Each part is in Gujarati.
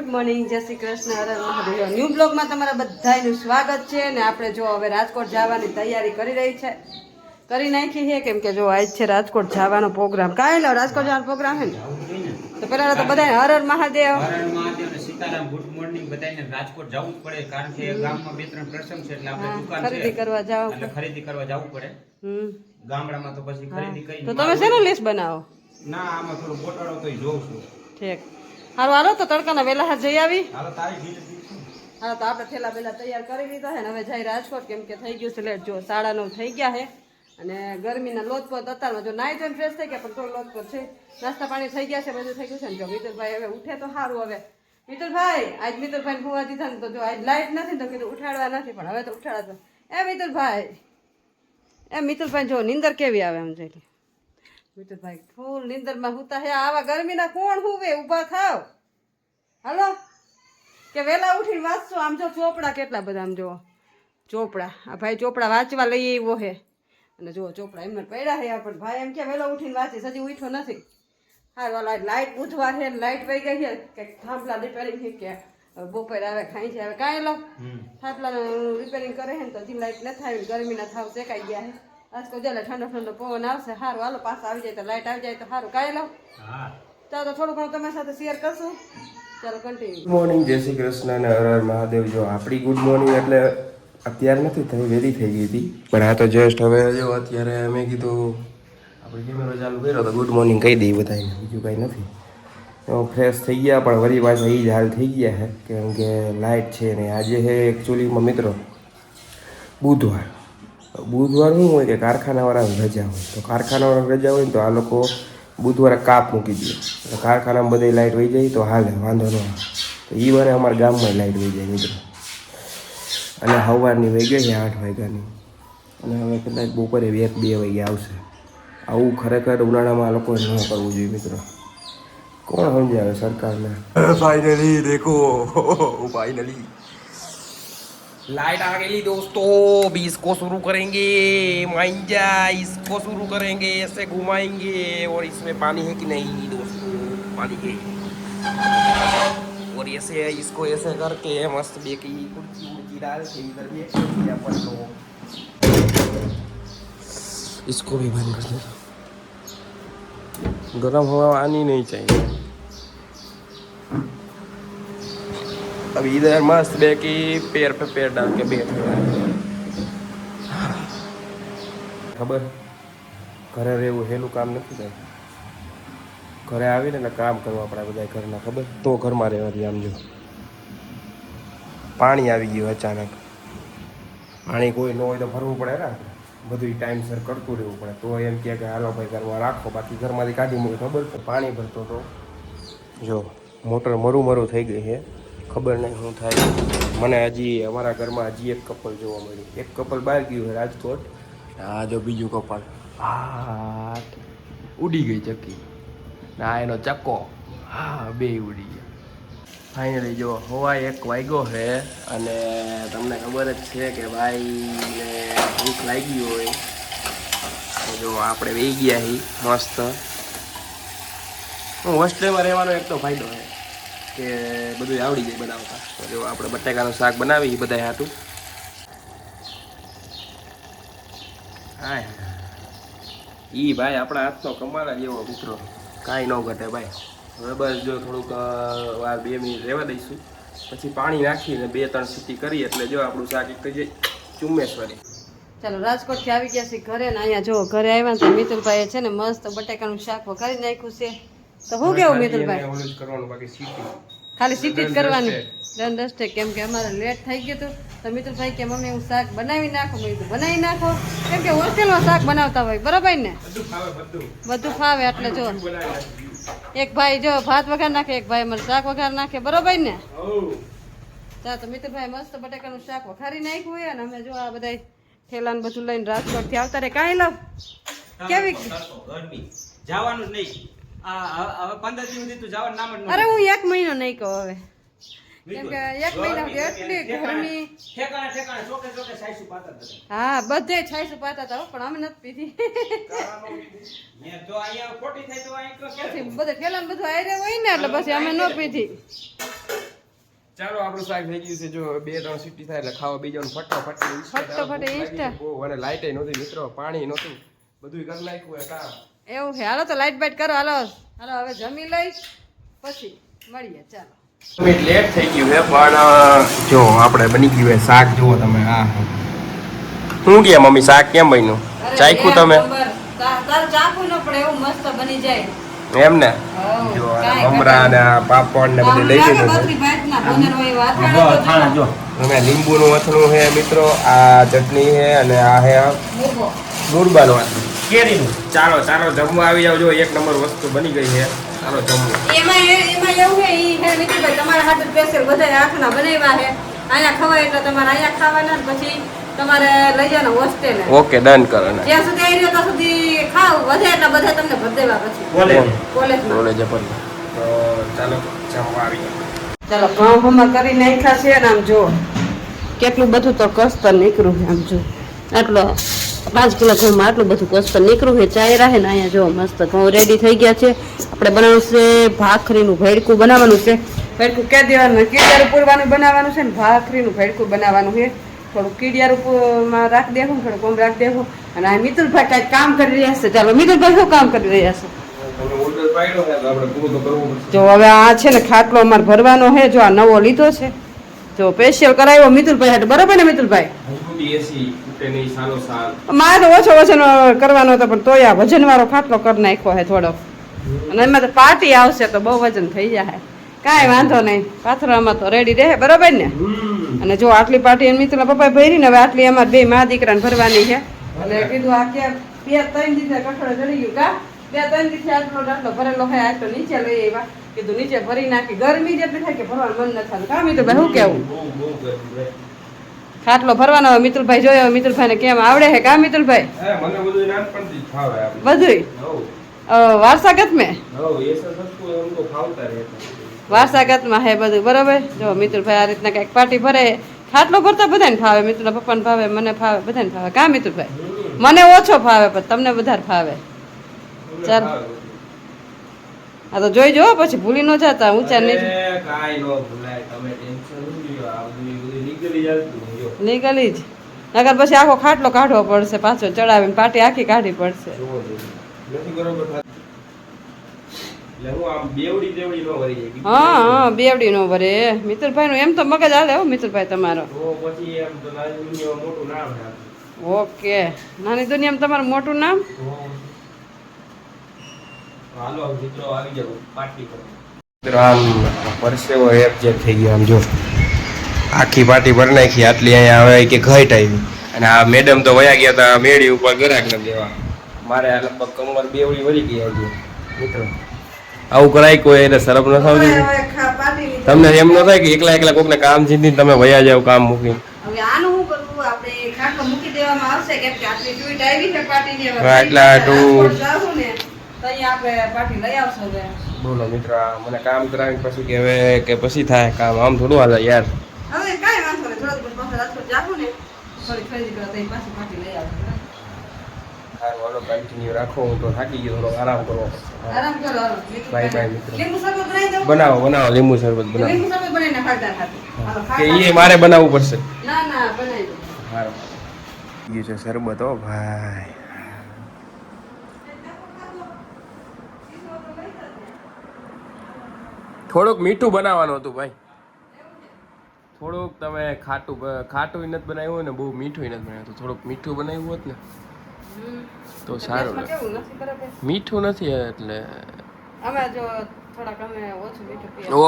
ગુડ મોર્નિંગ, જય શ્રી કૃષ્ણ, હર હર મહાદેવ. ન્યૂ બ્લોગમાં તમારા બધાનું સ્વાગત છે. ને આપણે જો હવે રાજકોટ જવાની તૈયારી કરી નાખી છે. કેમ કે જો આજ છે રાજકોટ જવાનો પ્રોગ્રામ. કાંઈ લો રાજકોટ જવાનો પ્રોગ્રામ છે ને, તો પેલા તો બધાને હર હર મહાદેવ. હર હર મહાદેવ ને સીતારામ. Good morning. બધાને રાજકોટ જવું જ પડે, કારણ કે ગામમાં 2-3 પ્રસંગ છે, એટલે આપણે દુકાન છે, ખરીદી કરવા જાવ, એટલે ખરીદી કરવા જવું પડે. ગામડામાં તો પછી ખરીદી કરી. તો તમે શેનો લિસ્ટ બનાવો? ના, આમાં થોડું ગોટાળો તો જોઉં છું. ઠીક, હારું હાલો તો તડકાના વેલા હાથ જઈ આવી. હાલો તારી ગીત હાલો તો આપણે થેલા બેલા તૈયાર કરી લીધા છે ને હવે જઈ રાજકોટ. કેમ કે થઈ ગયું છે લેટ, જો 9:30 થઈ ગયા છે અને ગરમીના લોતપોત અત્યારમાં જો નાઈ ધોઈને ફ્રેશ થઈ ગયા, પણ તો લોતપોત છે. નાસ્તા પાણી થઈ ગયા છે, બધું થઈ ગયું છે ને. જો મિતુલભાઈ હવે ઉઠે તો સારું. હવે મિતુલભાઈ, આજ મિતુલભાઈને ફુવા દીધા ને, તો જો આજ લાઈટ નથી તો કીધું ઉઠાડવા નથી, પણ હવે તો ઉઠાડા. મિતુલભાઈ જો નીંદર કેવી આવે એમ જોઈ. મિતુલભાઈ ફૂલ નીંદરમાં હુતા હે. આવા ગરમીના કોણ હુવે? ઊભા થાવ હાલો, કે વેલા ઉઠીને વાંચશો. આમ જો ચોપડા કેટલા બધા, આમ જો ચોપડા. આ ભાઈ ચોપડા વાંચવા લઈ આવ્યો હે, અને જો ચોપડા એમને પડ્યા હે. પણ ભાઈ એમ કે વેલા ઉઠીને વાંચીશ, હજી ઉઠ્યો નથી. હા, લાઈટ બુધવાર છે, લાઈટ વહી ગઈ છે. કંઈક થાંભલા રિપેરિંગ છે કે બપોરે આવે ખાઈ છે. હવે કાંઈ લો થાંભલાનું રિપેરિંગ કરે છે ને, તો હજી લાઈટ નથી આવી. ગરમીના થાવ શેકાઈ ગયા છે. આજકાલ જ્યારે ઠંડો પવન આવશે સારું. હાલો પાછા આવી જાય તો લાઈટ આવી જાય તો સારું. કાંઈ લો ચાલો તો થોડું ઘણું તમારી સાથે શેર કરશું. ચાલો કન્ટિન્યુ. ગુડ મોર્નિંગ, જય શ્રી કૃષ્ણ અને હર હર મહાદેવ. જો આપણી ગુડ મોર્નિંગ એટલે અત્યારે નથી થઈ, વહેલી થઈ ગઈ હતી, પણ આ તો જસ્ટ હવે જો અત્યારે અમે કીધું આપણે કેમેરો ચાલુ કર્યો તો ગુડ મોર્નિંગ કહી દઈએ બધાને, બીજું કાંઈ નથી. ફ્રેશ થઈ ગયા, પણ વળી પાછા એ જ હાલ થઈ ગયા છે, કેમ કે લાઇટ છે ને. આજે છે એકચ્યુઅલીમાં મિત્રો બુધવાર શું હોય કે કારખાનાવાળાની રજા હોય, તો કારખાનાવાળાની રજા હોય ને તો આ લોકો બુધવારે કાપ મૂકી દે, તો કારખાનામાં બધી લાઇટ વહી જાય તો હાલે, વાંધો ન આવે. તો એ વારે અમારા ગામમાં લાઇટ વહી જાય મિત્રો. અને સવારની વહી ગઈ છે 8 વાગ્યાની, અને હવે કદાચ બપોરે 1-2 વાગે આવશે. આવું ખરેખર ઉનાળામાં આ લોકોએ ન કરવું જોઈએ મિત્રો. કોણ સમજાવે સરકારને? ફાઇનલી દેખો, फाइनली लाइट आ गई दोस्तों. अभी इसको शुरू करेंगे, माइंजा इसको शुरू करेंगे, ऐसे घुमाएंगे. और इसमें पानी है कि नहीं दोस्तों? पानी है. और ऐसे इसको ऐसे करके मस्त बेकी कुर्सी उर्सी डाल के इधर भी अपन लोग इसको भी बंद कर दो. गरम हवा आनी नहीं चाहिए. अब इधर मस्त बेकी पैर पे पैर डाल के बैठे. ખબર ઘરે રહેવું હેલું કામ નથી થાય. ઘરે આવીને એટલે કામ કરવા પડે બધા ઘરના, ખબર તો ઘરમાં રહેવાથી. આમ જો પાણી આવી ગયું અચાનક. પાણી કોઈ ન હોય તો ભરવું પડે ને, બધું ટાઈમસર કરતું રહેવું પડે. તો એમ કહે કે હાલો ભાઈ ઘરમાં રાખો, બાકી ઘરમાંથી કાઢી મૂકે. ખબર તો પાણી ભરતો તો જો મોટર મરું થઈ ગઈ છે. ખબર નહીં શું થાય. મને હજી અમારા ઘરમાં હજી એક કપલ જોવા મળ્યું. એક કપલ બહાર ગયું છે રાજકોટ. આ જો બીજું કપલ, હા ઉડી ગઈ ચક્કી ના એનો ચક્કો, હા બે ઉડી ગયા. ફાઇનલી જો હવા 1 વાગ્યો છે, અને તમને ખબર જ છે કે ભાઈને ભૂખ લાગી હોય તો જો આપણે વહી ગયા છીએ મસ્ત. હોસ્ટેલમાં રહેવાનો એક તો ફાયદો છે કે બધું આવડી જાય બનાવતા. તો જો આપણે બટાકાનું શાક બનાવી બધા હાટું. હા ઈ ભાઈ આપણા હાથનો કમાલા જેવો મિત્રો, કાંઈ ન ઘટે ભાઈ. હવે બસ જો થોડુંક વાર 2 મિનિટ રહેવા દઈશું, પછી પાણી નાખીને 2-3 સીટી કરી એટલે જો આપણું શાક એક થઈ જાય ચુમ્મેશ્વરી. ચાલો રાજકોટથી આવી ગયા છે ઘરે ને. અહીંયા જો ઘરે આવ્યા તો મિતુલભાઈ છે ને મસ્ત બટાકાનું શાક વઘારી નાખ્યું છે. તો શું કેવું મિતુલભાઈ? ઓલું જ કરવાનું, બાકી સીટી ખાલી સીટી જ કરવાની, ડન ડસ્ટે. કેમ કે અમારે લેટ થઈ ગયું હતું તો મિતુલભાઈ કે મમ્મી હું શાક બનાવી નાખો. મેં કીધું બનાવી નાખો, કેમ કે હોસ્ટેલમાં શાક બનાવતા હોય બરાબર ને, બધું ફાવે. એટલે જો એક ભાઈ જો ભાત વઘાર નાખે, એક ભાઈ અમારે શાક વઘાર નાખે, બરોબર ને. ચાલો તો મિતુલભાઈ મસ્ત બટાકાનું શાક વઘારી નાખ્યું હોય, અને અમે જો આ બધા થેલાને બધું લઈને રાજકોટથી આવતા રે. કાંઈ લો કેવી જવાનું જ નહીં. હવે 15 દિવસ સુધી જવાનું નામ જ ન. અરે હું 1 મહિનો નહીં કહું હવે, કેમ કે 1 મહિના એટલી ગરમી. ઠેકાણે ચોકે સાઈસુ પાતા હતા. હા બધે છાઈસું પાતા હતા, પણ અમે નથી પીધી. મે તો અહીંયા ખોટી થાય તો અહીં બધે ઠેલાને બધું આયરે હોય ને, એટલે પછી અમે ન પીધી. ચાલો આપણું શાક થઈ ગયું છે. જો 2-3 સીટી થાય એટલે ખાવા બીજાનું ફટાફટ ફટાફટ ઇન્સ્ટા. અને લાઈટ નહોતી મિત્રો, પાણી નહોતું, બધું કરી નાખ્યું એ કામ. એવું છે. હાલો તો લાઈટ બાઈટ કરો. હાલો હાલો હવે જમી લઈ પછી મળીએ. ચાલો મિનિટ લેટ થઈ ગયું છે પણ જો આપણે બની ગયું છે શાક. જુઓ તમે, આ શું કે મમ્મી શાક કેમ બન્યું? ચાખ્યું તમે? તાર ચાખવું ન પડે એવું મસ્ત બની જાય એમ ને? જો મમરા ને પાપડ ને બધું લઈ લીધું છે. જો અમે લીંબુનું અથણું છે મિત્રો, આ ચટણી છે અને આ છે મુરબાનું અથણું કેરીનું. ચાલો ચાલો જમવા આવી જાવ. જો એક નંબર વસ્તુ બની ગઈ છે. ચાલો જમવું. એમાં એવું છે ઈ હે નીતિભાઈ તમારા હાથે સ્પેશિયલ બધા હાથના બનાવ્યા છે. અહીંયા ખવાય એટલે તમારે અહીંયા ખાવાના ને પછી તમારે લઈ જવાનો હોસ્ટેલ. ઓકે ડન કરો ને. જ્યાં સુધી આવી રહ્યો ત્યાં સુધી ખાવ વધે એટલે બધા તમને ભર દેવા પછી કોલેજમાં. કોલેજ પર. તો ચાલો જમવા આવી જાવ. ચાલો ઘઉં હમા કરી નાખ્યા છે ને આમ જો કેટલું બધું તો કસ્તર નીકળ્યું છે. આમ જો આટલો 5 કિલો ઘઉંમાં આટલું બધું કસ્તર નીકળ્યું છે. ચાયરા છે ને અહીંયા જો મસ્ત ઘઉં રેડી થઈ ગયા છે. આપણે બનાવવાનું છે ભાખરીનું ભેડકું બનાવવાનું છે. ભેડકું ક્યાં દેવાનું? કીડિયારું પૂરવાનું બનાવવાનું છે ને ભાખરીનું ભેડકું બનાવવાનું છે. થોડું કીડિયારું રાખી દેવું, થોડું કોમ રાખી દેવું. અને આ મિતુલભાઈ કાંઈક કામ કરી રહ્યા છે. ચાલો મિતુલભાઈ શું કામ કરી રહ્યા છે? જો હવે આ છે ને ખાટલો અમારે ભરવાનો છે. જો આ નવો લીધો છે, જો સ્પેશિયલ કરાવ્યો મિતુલભાઈ હાટુ. બરાબર ને મિતુલભાઈ? મારે તો ઓછો વજન કરવાનો હતો પણ તોય આ વજન વાળો ખાટલો કરી નાખ્યો છે થોડો. અને એમાં તો પાર્ટી આવશે તો બહુ વજન થઈ જાય. કાંઈ વાંધો નહીં, પાથરામાં તો રેડી રહે. બરાબર ને? અને જો આટલી પાર્ટી મિતુલના પપ્પાએ ભરી ને હવે આટલી અમારે 2 મા દીકરાને ભરવાની છે. એટલે કીધું આ ક્યાં 2-3 દિવસે કઠોળે ચડી ગયું. કા 2-3 દિવસે આટલો ભરેલો હોય આ તો નીચે લઈ આવ્યા. કીધું નીચે ભરી નાખી. ગરમી જેટલી થાય કે ભરવાનું મન ન થાય. કા મિતુલભાઈ શું કેવું? ખાટલો ભરવાનો હોય. મિતુલભાઈ જોયો, મિતુલભાઈ ને કેમ આવડે છે? કા મિતુલભાઈ? બધું વારસાગત મેં વારસાગતમાં હે બધું. બરોબર. જો મિતુલભાઈ આ રીતના કઈક પાર્ટી ભરે. ખાટલો ભરતા બધાને ફાવે. મિતુલના પપ્પાને ફાવે, મને ફાવે, બધાને ફાવે. કા મિતુલભાઈ? મને ઓછો ફાવે પણ તમને વધારે ફાવે. ચાલ હા તો જોઈ જો પછી ભૂલી ન જતા. ઊંચા નીચે લીગલી જ નગર પછી આખો ખાટલો કાઢવો પડશે. પાછો ચડાવીને પાર્ટી આખી કાઢવી પડશે. હા હા બેવડી નો ભરે. મિતુલભાઈ નું એમ તો મગજ હાલે હો મિતુલભાઈ તમારો. ઓકે નાની દુનિયામાં તમારું મોટું નામ. આમ પરસેવો એબજેક્ટ થઈ ગયો. આમ જો આખી પાર્ટી ભરી નાખી. આટલી અહીંયા હવે કે ઘાટ આવી. અને આ મેડમ તો વયા ગયા હતા મેળી ઉપર ગરાક ન દેવા. મારે આ લગભગ કમર બેવડી વળી ગઈ આજે મિત્રો. આવું કરાય કોઈ એને શરમ ન થતી? તમને એમ ન થાય કે એકલા એકલા કોકને કામ જીતી તમે વયા જાવ કામ મૂકીને? હવે આનું શું કરવું? આપણે ખાટલો મૂકી દેવામાં આવશે કેમ કે આટલી ટ્વીટ આવી છે પાર્ટીની. હવે એટલા જાવું ને તો અહીંયા આપણે પાર્ટી લઈ આવશું. બોલો મિત્ર, મને કામ કરાવીને પછી કે હવે કે પછી થાય કામ? આમ થોડું હાલે યાર. હવે કાંઈ વાંધો નહીં. થોડા દિવસ પાછા રાજકોટ જાવું ને થોડી ખરીદી કરવા તો પાછી પાર્ટી લઈ આવશું. સારું હાલો કન્ટિન્યુ રાખો. હું તો થાકી ગયો, થોડો આરામ કરવો પડશે. આરામ કરો. બાય બાય મિત્રો. લીંબુ શરબત બનાવી દઉં? બનાવો બનાવો લીંબુ શરબત બનાવો. લીંબુ શરબત બનાવીને ખાતા ખાતા કે એ મારે બનાવવું પડશે? ના ના બનાવી દઉં. સારું ગયું છે શરબત. હો ભાઈ થોડુંક મીઠું બનાવવાનું હતું ભાઈ. થોડુંક તમે ખાટું નથી બનાવ્યું હોય ને, બહુ મીઠું નથી બનાવ્યું. થોડુંક મીઠું બનાવ્યું હોત ને તો સારું. મીઠું નથી એટલે અમે જો થોડાક અમે ઓછું મીઠું પીએ. ઓ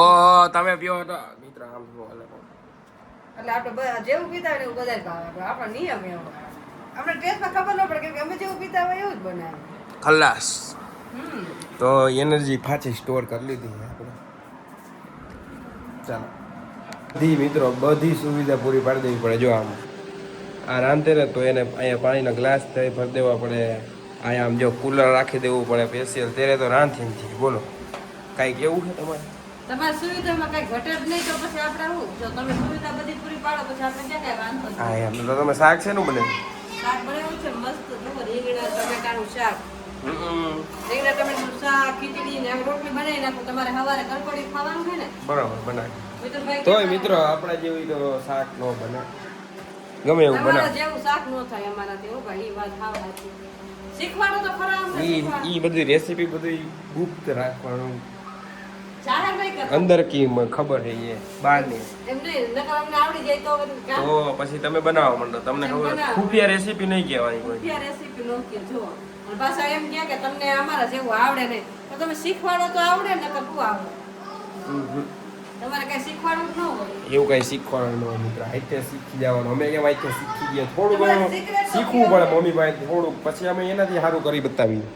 તમે પીવો તો મિત્ર આમ એટલે આપણે જેવું પીતા હોય ને એવું બધાય ભાવે. આપણો નિયમ એવો. આપણે ટેસ્ટમાં ખબર ન પડે કે અમે જેવું પીતા હોય એવું જ બનાવે. ખલ્લાસ. તો એનર્જી પાછી સ્ટોર કરી લીધી આપણે. ચાલો બધી મિત્રો બધી સુવિધા પૂરી પાડી દેવી પડે. જો આમ આ રાંધે ને તો એને અહીંયા પાણીના ગ્લાસ થઈ ભરી દેવા પડે. અહીંયા આમ જો કુલર રાખી દેવું પડે સ્પેશિયલ. ત્યારે તો રાંધી નથી. બોલો કાંઈક એવું છે તમારે? તમારી સુવિધામાં કઈ ઘટે જ નહીં તો પછી આપણે શું? જો તમે સુવિધા બધી પૂરી પાડો પછી આપણે ક્યાં કઈ વાંધો નહીં. હા એમ તો તમે શાક છે નું બને? શાક બનાવ્યું છે મસ્ત. જુઓ રીંગણા ટમેટાનું શાક. રીંગણા ટમેટાનું શાક, ખીચડી ને રોટલી બનાવી નાખો. તમારે સવારે કડકડી ખાવાનું છે ને? બરાબર બનાવી. મિતુલભાઈ તોય મિત્રો આપણા જેવી તો શાક ન બને ગમે એવું તમારા બનાવ જેવું શાક ન થાય અમારાથી હો ભાઈ, ઈ વાત હાવ સાચી. શીખવાડો તો ખરા અમને, શીખવાડો. ઈ બધી રેસીપી બધું ગુપ્ત રાખવાનું જાહેર નહીં કરતા. અંદર કી ખબર છે એ બહાર ની એમ નહીં, નકર અમને આવડી જાય તો બધું કામ. તો પછી તમે બનાવો માંડો તમને એમ ખબર બનાવો. ખુફિયા રેસીપી નહીં કહેવાની કોઈ ખુફિયા રેસીપી નો કે જો. અને પાછા એમ કહે કે તમને અમારા જેવું આવડે નહીં. તો તમે શીખવાડો તો આવડે, નકર શું આવડે? તમારે કઈ શીખવાડવું જ ન હોય. એવું કઈ શીખવાનું ન હોય મિત્ર આઈતે શીખી જવાનું અમે કેમ આઈતે શીખી ગયા થોડું તમારે ઘણું secret તો શીખવું કેવું? પડે મમ્મી પાસે થોડુંક પછી અમે એનાથી સારું કરી બતાવીએ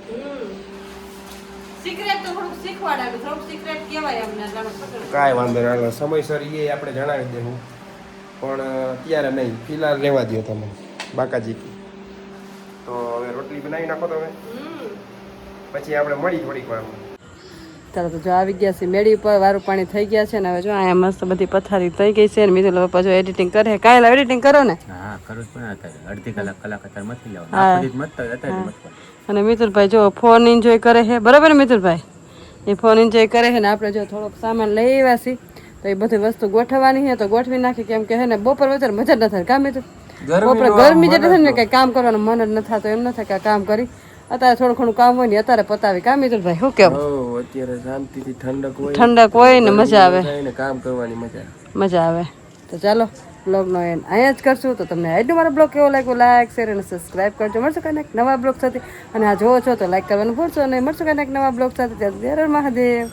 સિક્રેટ તો થોડુંક શીખવાડાયું, થોડુંક સિક્રેટ કહેવાય અમને. જાણો પકડો. કાંઈ વાંધો નહીં હાલો, સમયસર એ આપણે જણાવી દેવું પણ અત્યારે નહીં ફિલહાલ રહેવા દો તમે બાકાજી તો હવે રોટલી બનાવી નાખો તમે પછી આપણે મળી થોડીક વાર ચાલો તો જો આવી ગયા છે મેળી ઉપર, વારું પાણી થઈ ગયા છે ને હવે જો અહીંયા મસ્ત બધી પથારી થઈ ગઈ છે ને મિતુલ પપ્પા જો એડિટિંગ કરે. કાલે એડિટિંગ કરો ને? હા કરું જ પણ અત્યારે અડધી કલાક અત્યારે મથી હા. લેવાનું અત્યારે મત અને મિતુલભાઈ જો ફોન એન્જોય કરે છે, બરાબર ને મિતુલભાઈ? એ ફોન એન્જોય કરે છે ને આપણે જો થોડોક સામાન લઈ આવ્યા છીએ તો એ બધી વસ્તુ ગોઠવવાની છે તો ગોઠવી નાખી, કેમ કે હે ને બપોર વધારે મજા જ ન થાય. કામ મિતુલ બપોરે ગરમી જેટલી થાય ને કઈ કામ કરવાનું મન જ ન થતું, એમ ન થાય કે આ કામ કરી. અત્યારે થોડું ઘણું કામ હોય ને અત્યારે પતાવી. કામ મિતુલભાઈ શું કેવું? અત્યારે શાંતિથી ઠંડક હોય ઠંડક હોય ને મજા આવે, ને કામ કરવાની મજા મજા આવે. તો ચાલો બ્લોગનો એન્ડ અહીંયા જ કરશું. તો તમને આજનો મારો બ્લોગ કેવો લાગ્યો લાઈક શેર અને સબસ્ક્રાઈબ કરજો. મળશું કાંઈક નવા બ્લોગ સાથે, અને આ જોવો છો તો લાઈક કરવાનું ભૂલશો નહીં. મળશું કાંઈક નવા બ્લોગ સાથે. ત્યારે મહાદેવ.